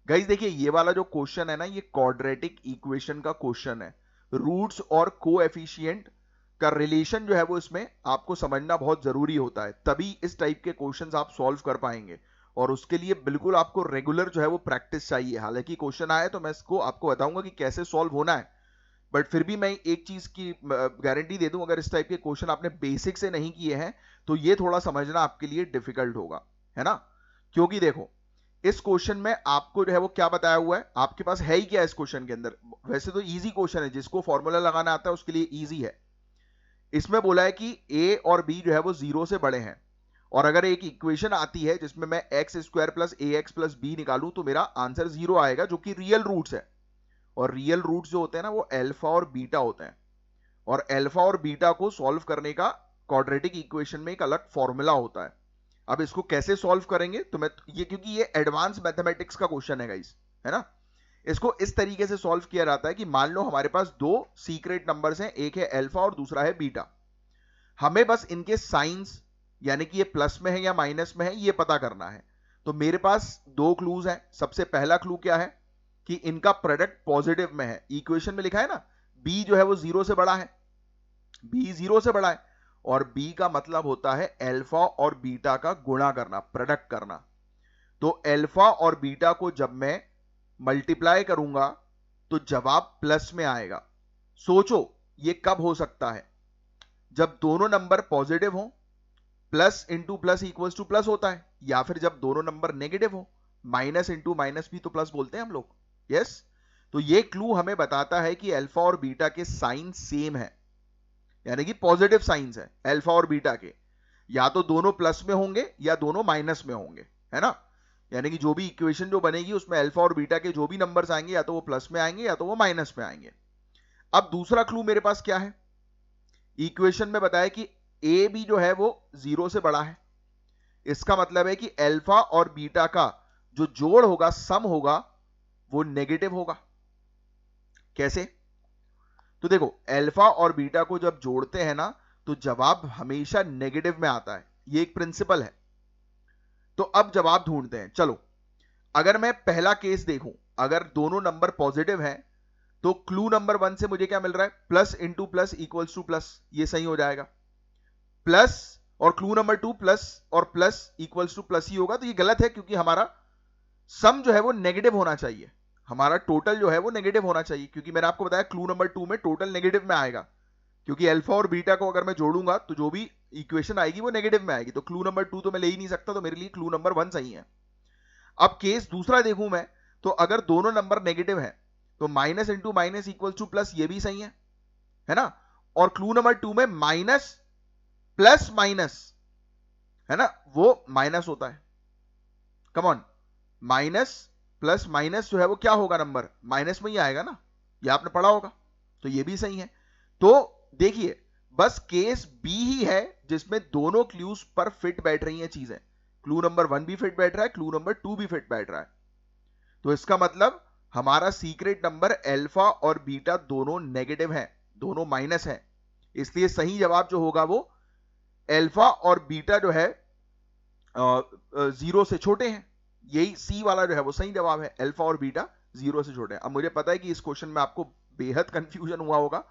Guys देखिए ये वाला जो क्वेश्चन है ना, ये क्वाड्रेटिक इक्वेशन का क्वेश्चन है। रूट्स और कोएफिशिएंट का रिलेशन जो है वो इसमें आपको समझना बहुत जरूरी होता है, तभी इस टाइप के क्वेश्चंस आप सॉल्व कर पाएंगे। और उसके लिए बिल्कुल आपको रेगुलर जो है वो प्रैक्टिस चाहिए। हालांकि क्वेश्चन आए तो मैं इसको आपको बताऊंगा कि कैसे सॉल्व होना है, बट फिर भी मैं एक चीज की गारंटी दे दूं, अगर इस टाइप के क्वेश्चन आपने बेसिक से नहीं किए हैं तो ये थोड़ा समझना आपके लिए डिफिकल्ट होगा, है ना। क्योंकि देखो इस क्वेश्चन में आपको जो है वो क्या बताया हुआ है, आपके पास है ही क्या इस क्वेश्चन के अंदर। वैसे तो इजी क्वेश्चन है, जिसको फॉर्मूला लगाना आता है उसके लिए इजी है। इसमें बोला है कि ए और बी जो है वो जीरो से बड़े हैं, और अगर एक इक्वेशन आती है जिसमें मैं एक्स स्क्वायर प्लस ए एक्स प्लस बी निकालूं तो मेरा आंसर जीरो आएगा, जो कि रियल रूट्स है। और रियल रूट्स जो होते हैं ना वो अल्फा और बीटा होते हैं, और अल्फा और बीटा को सॉल्व करने का क्वाड्रेटिक इक्वेशन में एक अलग फॉर्मूला होता है। अब इसको कैसे सॉल्व करेंगे तो मैं ये, क्योंकि ये एडवांस मैथमेटिक्स का क्वेश्चन है गाइस, है ना। इसको इस तरीके से सॉल्व किया जाता है कि मान लो हमारे पास दो सीक्रेट नंबर्स हैं, एक है अल्फा और दूसरा है बीटा। हमें बस इनके साइंस, यानी कि ये प्लस में है या माइनस में है, ये पता करना है। तो मेरे पास दो क्लूज हैं। सबसे पहला क्लू क्या है कि इनका प्रोडक्ट पॉजिटिव में है। इक्वेशन में लिखा है ना, बी जो है वो जीरो से बड़ा है, बी जीरो से बड़ा है, और बी का मतलब होता है अल्फा और बीटा का गुणा करना, प्रोडक्ट करना। तो अल्फा और बीटा को जब मैं मल्टीप्लाई करूंगा तो जवाब प्लस में आएगा। सोचो ये कब हो सकता है, जब दोनों नंबर पॉजिटिव हो, plus into plus equals two plus होता है, या फिर जब दोनों नंबर नेगेटिव हो, माइनस इंटू माइनस भी तो प्लस बोलते हैं हम लोग। यस, तो ये क्लू हमें बताता है कि अल्फा और बीटा के साइन सेम है, यानी कि पॉजिटिव साइंस है अल्फा और बीटा के। या तो दोनों प्लस में होंगे या दोनों माइनस में होंगे, है ना। यानी कि जो भी इक्वेशन जो बनेगी उसमें अल्फा और बीटा के जो भी नंबर्स आएंगे या तो वो प्लस में आएंगे या तो वो माइनस में आएंगे। अब दूसरा क्लू मेरे पास क्या है, इक्वेशन में बताया कि ए भी जो है वो जीरो से बड़ा है। इसका मतलब है कि अल्फा और बीटा का जो जोड़ होगा, सम होगा, वो नेगेटिव होगा। कैसे, तो देखो अल्फा और बीटा को जब जोड़ते हैं ना तो जवाब हमेशा नेगेटिव में आता है, ये एक प्रिंसिपल है। तो अब जवाब ढूंढते हैं, चलो। अगर मैं पहला केस देखूं, अगर दोनों नंबर पॉजिटिव हैं तो क्लू नंबर वन से मुझे क्या मिल रहा है, plus into plus equals two plus, ये सही हो जाएगा। प्लस, और क्लू नंबर टू प्लस और प्लस इक्वल्स टू प्लस ही होगा, तो ये गलत है क्योंकि हमारा सम जो है वो नेगेटिव होना चाहिए, हमारा टोटल जो है वो नेगेटिव होना चाहिए, क्योंकि मैंने आपको बताया क्लू नंबर टू में टोटल नेगेटिव में आएगा। क्योंकि अल्फा और बीटा को अगर मैं जोड़ूंगा तो जो भी इक्वेशन आएगी वो नेगेटिव में आएगी, तो क्लू नंबर टू तो मैं ले ही नहीं सकता, तो मेरे लिए क्लू नंबर वन सही है। अब केस दूसरा देखूं मैं, तो अगर दोनों नंबर नेगेटिव है तो minus into minus equal two plus, ये भी सही है ना। और क्लू नंबर टू में माइनस प्लस माइनस, है ना, वो माइनस होता है। Come on, minus plus minus जो है वो क्या होगा, नंबर माइनस में ही आएगा ना, ये आपने पढ़ा होगा, तो ये भी सही है। तो देखिए बस केस बी ही है जिसमें दोनों क्लूज पर फिट बैठ रही हैं चीजें। क्लू नंबर वन भी फिट बैठ रहा है, क्लू नंबर टू भी फिट बैठ रहा है। तो इसका मतलब हमारा सीक्रेट नंबर अल्फा और बीटा दोनों नेगेटिव है, दोनों माइनस है। इसलिए सही जवाब जो होगा वो अल्फा और बीटा जो है जीरो से छोटे हैं। यही सी वाला जो है वो सही जवाब है, अल्फा और बीटा जीरो से छोटे हैं। अब मुझे पता है कि इस क्वेश्चन में आपको बेहद कंफ्यूजन हुआ होगा,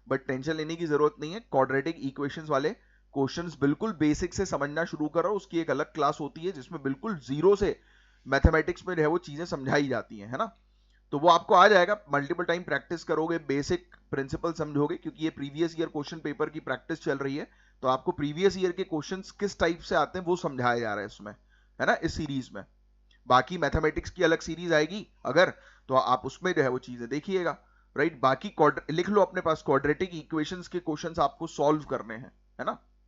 बट टेंशन लेने की जरूरत नहीं है। क्वाड्रेटिक इक्वेशंस वाले क्वेश्चंस बिल्कुल बेसिक से समझना शुरू करो, उसकी एक अलग क्लास होती है जिसमें बिल्कुल जीरो से मैथमेटिक्स में जो है वो चीजें समझाई जाती हैं, है ना। तो वो आपको आ जाएगा, मल्टीपल टाइम प्रैक्टिस करोगे, बेसिक प्रिंसिपल समझोगे, क्योंकि ये प्रीवियस ईयर क्वेश्चन पेपर की प्रैक्टिस चल रही है। तो आपको प्रीवियस ईयर के क्वेश्चंस किस टाइप से आते हैं वो समझाया जा रहा है इसमें, है ना, इस सीरीज में। बाकी मैथमेटिक्स की अलग सीरीज आएगी अगर, तो आप उसमें जो है वो चीजें देखिएगा, राइट। बाकी लिख लो अपने पास, क्वाड्रेटिक इक्वेशंस के क्वेश्चंस आपको सॉल्व करने हैं, है ना।